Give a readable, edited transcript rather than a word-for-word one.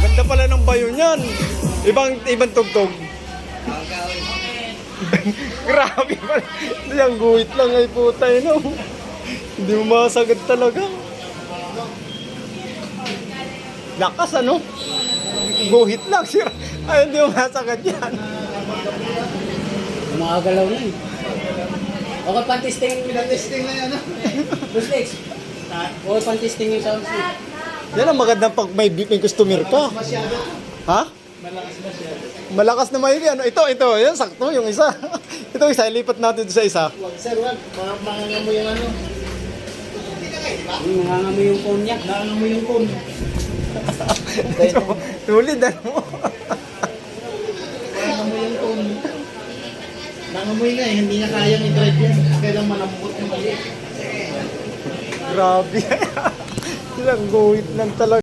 Ganda pala ng bayo niyan. Ibang tugtog. Grabe pala. Yung guhit lang ay putay, no? Hindi mo masagad talaga. Lakas, ano? Guhit lang, sir. Ay, hindi mo masagad yan. Makagalaw na eh. Okay, pan-testing. Pinatesting na yan, Bruce Lex. Okay, pan-testing yung sounds mo. Yan ang magandang pag may customer ka. Masyado. Ha? Malakas masyado. Malakas na maigi. Ano? Ito. Yan, sakto yung isa. Ito isa, ilipat natin sa isa. Wag, sir, wag. Manganga mo yung ano. Nangangamo yung phone niya. Nanganga mo yung phone. Tulid, ano? Nanganga mo yung phone. Nangamoy nga eh, hindi niya kayang i-drive yan. Kailang malambot yung mali. Grabe. Ilang guhit lang talaga.